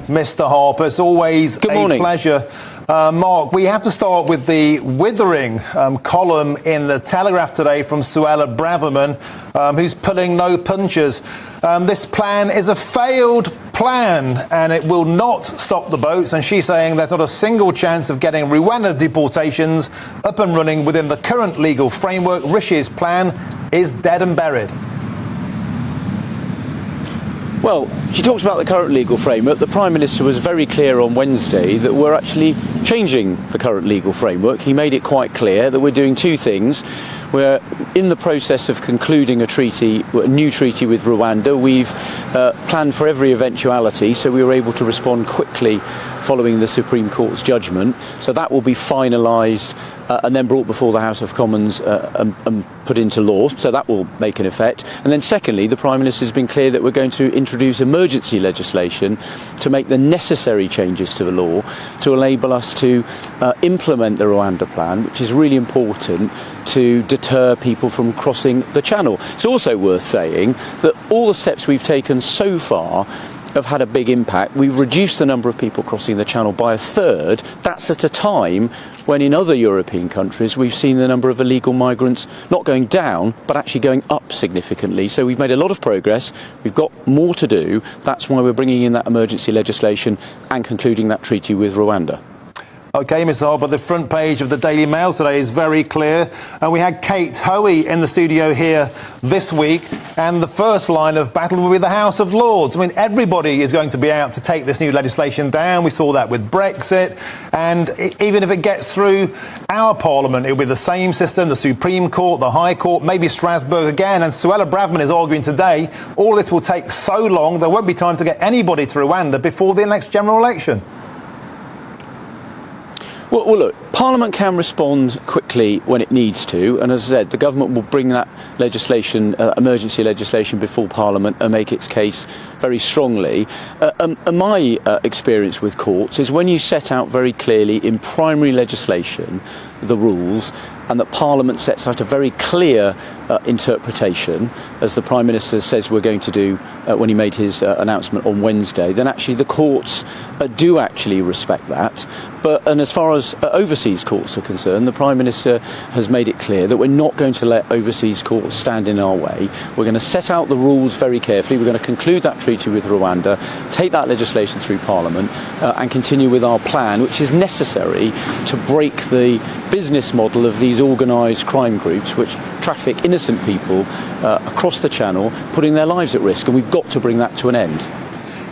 Mr. Harper. It's always Good morning. Pleasure. Mark, we have to start with the withering column in the Telegraph today from Suella Braverman, who's pulling no punches. This plan is a failed plan and it will not stop the boats. And she's saying there's not a single chance of getting Rwanda deportations up and running within the current legal framework. Rishi's plan is dead and buried. Well, she talks about the current legal framework. The Prime Minister was very clear on Wednesday that we're actually changing the current legal framework. He made it quite clear that we're doing two things. We're in the process of concluding a new treaty with Rwanda. We've planned for every eventuality, so we were able to respond quickly following the Supreme Court's judgment. So that will be finalised and then brought before the House of Commons and put into law. So that will make an effect. And then secondly, the Prime Minister has been clear that we're going to introduce emergency legislation to make the necessary changes to the law to enable us to implement the Rwanda plan, which is really important to deter people from crossing the channel. It's also worth saying that all the steps we've taken so far have had a big impact. We've reduced the number of people crossing the channel by a third. That's at a time when in other European countries we've seen the number of illegal migrants not going down but actually going up significantly. So we've made a lot of progress. We've got more to do. That's why we're bringing in that emergency legislation and concluding that treaty with Rwanda. OK, Mr. Harper, the front page of the Daily Mail today is very clear. And we had Kate Hoey in the studio here this week. And the first line of battle will be the House of Lords. I mean, everybody is going to be out to take this new legislation down. We saw that with Brexit. And even if it gets through our Parliament, it'll be the same system, the Supreme Court, the High Court, maybe Strasbourg again. And Suella Braverman is arguing today all this will take so long, there won't be time to get anybody to Rwanda before the next general election. Well, look, Parliament can respond quickly when it needs to, and as I said, the government will bring that legislation, emergency legislation, before Parliament and make its case very strongly. My experience with courts is when you set out very clearly in primary legislation the rules, and that Parliament sets out a very clear interpretation, as the Prime Minister says we're going to do when he made his announcement on Wednesday, then actually the courts do actually respect that. And as far as overseas courts are concerned, the Prime Minister has made it clear that we're not going to let overseas courts stand in our way. We're going to set out the rules very carefully. We're going to conclude that treaty with Rwanda, take that legislation through Parliament and continue with our plan, which is necessary to break the business model of these organised crime groups which traffic innocent people across the channel, putting their lives at risk, and we've got to bring that to an end.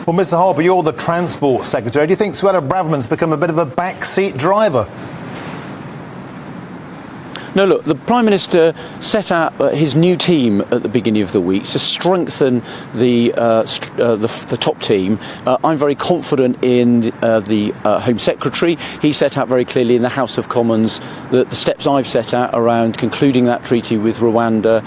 Well, Mr. Harper, you're the Transport Secretary. Do you think Suella Braverman's become a bit of a backseat driver? No, look, the Prime Minister set out his new team at the beginning of the week to strengthen the top team. I'm very confident in the Home Secretary. He set out very clearly in the House of Commons the steps I've set out around concluding that treaty with Rwanda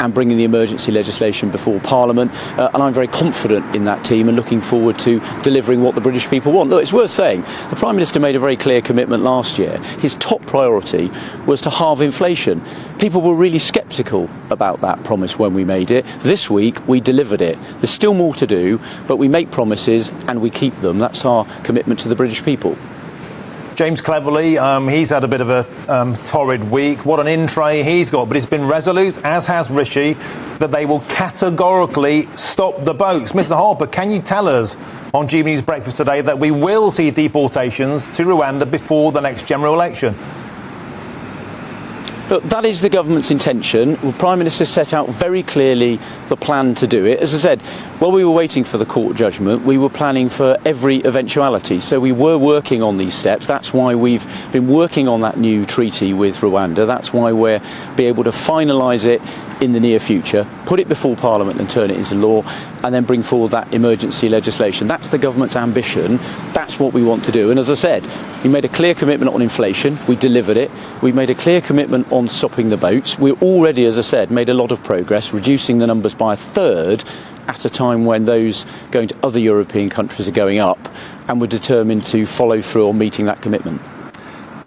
and bringing the emergency legislation before Parliament. And I'm very confident in that team and looking forward to delivering what the British people want. Look, it's worth saying, the Prime Minister made a very clear commitment last year. His top priority was to halve inflation. People were really sceptical about that promise when we made it. This week we delivered it. There's still more to do, but we make promises and we keep them. That's our commitment to the British people. James Cleverly, he's had a bit of a torrid week. What an in-tray he's got, but he's been resolute, as has Rishi, that they will categorically stop the boats. Mr. Harper, can you tell us on GB News Breakfast today that we will see deportations to Rwanda before the next general election? Look, that is the government's intention. The Prime Minister set out very clearly the plan to do it. As I said, while we were waiting for the court judgment, we were planning for every eventuality. So we were working on these steps. That's why we've been working on that new treaty with Rwanda. That's why we'll be able to finalise it in the near future, put it before Parliament and turn it into law, and then bring forward that emergency legislation. That's the government's ambition. That's what we want to do. And as I said, we made a clear commitment on inflation. We delivered it. We made a clear commitment on stopping the boats. We're already, as I said, made a lot of progress, reducing the numbers by a third at a time when those going to other European countries are going up, and we're determined to follow through on meeting that commitment.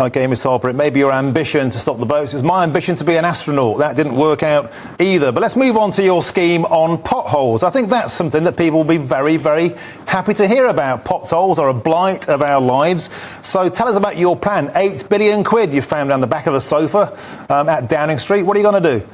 OK, Miss Harper, it may be your ambition to stop the boats. It's my ambition to be an astronaut. That didn't work out either. But let's move on to your scheme on potholes. I think that's something that people will be very, very happy to hear about. Potholes are a blight of our lives. So tell us about your plan. £8 billion you found down the back of the sofa at Downing Street. What are you going to do?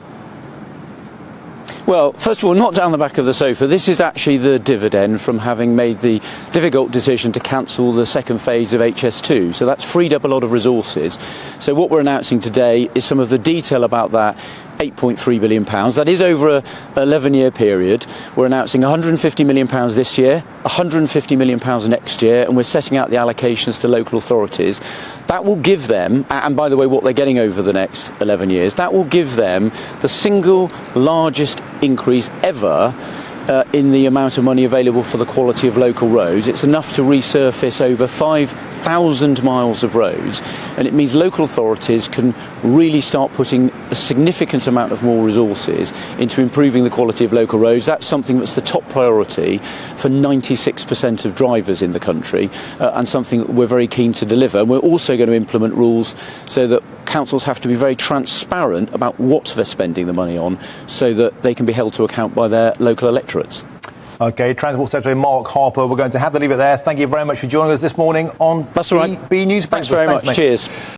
Well, first of all, not down the back of the sofa. This is actually the dividend from having made the difficult decision to cancel the second phase of HS2. So that's freed up a lot of resources. So what we're announcing today is some of the detail about that. £8.3 billion. That is over an 11-year period. We're announcing £150 million this year, £150 million next year, and we're setting out the allocations to local authorities. That will give them, and by the way, what they're getting over the next 11 years, that will give them the single largest increase ever in the amount of money available for the quality of local roads. It's enough to resurface over 5,000 miles of roads, and it means local authorities can really start putting a significant amount of more resources into improving the quality of local roads. That's something that's the top priority for 96% of drivers in the country, and something that we're very keen to deliver. And we're also going to implement rules so that councils have to be very transparent about what they're spending the money on, so that they can be held to account by their local electorates. OK, Transport Secretary Mark Harper, we're going to have to leave it there. Thank you very much for joining us this morning on That's all right. B News Breakfast. Thanks very much. Mate. Cheers.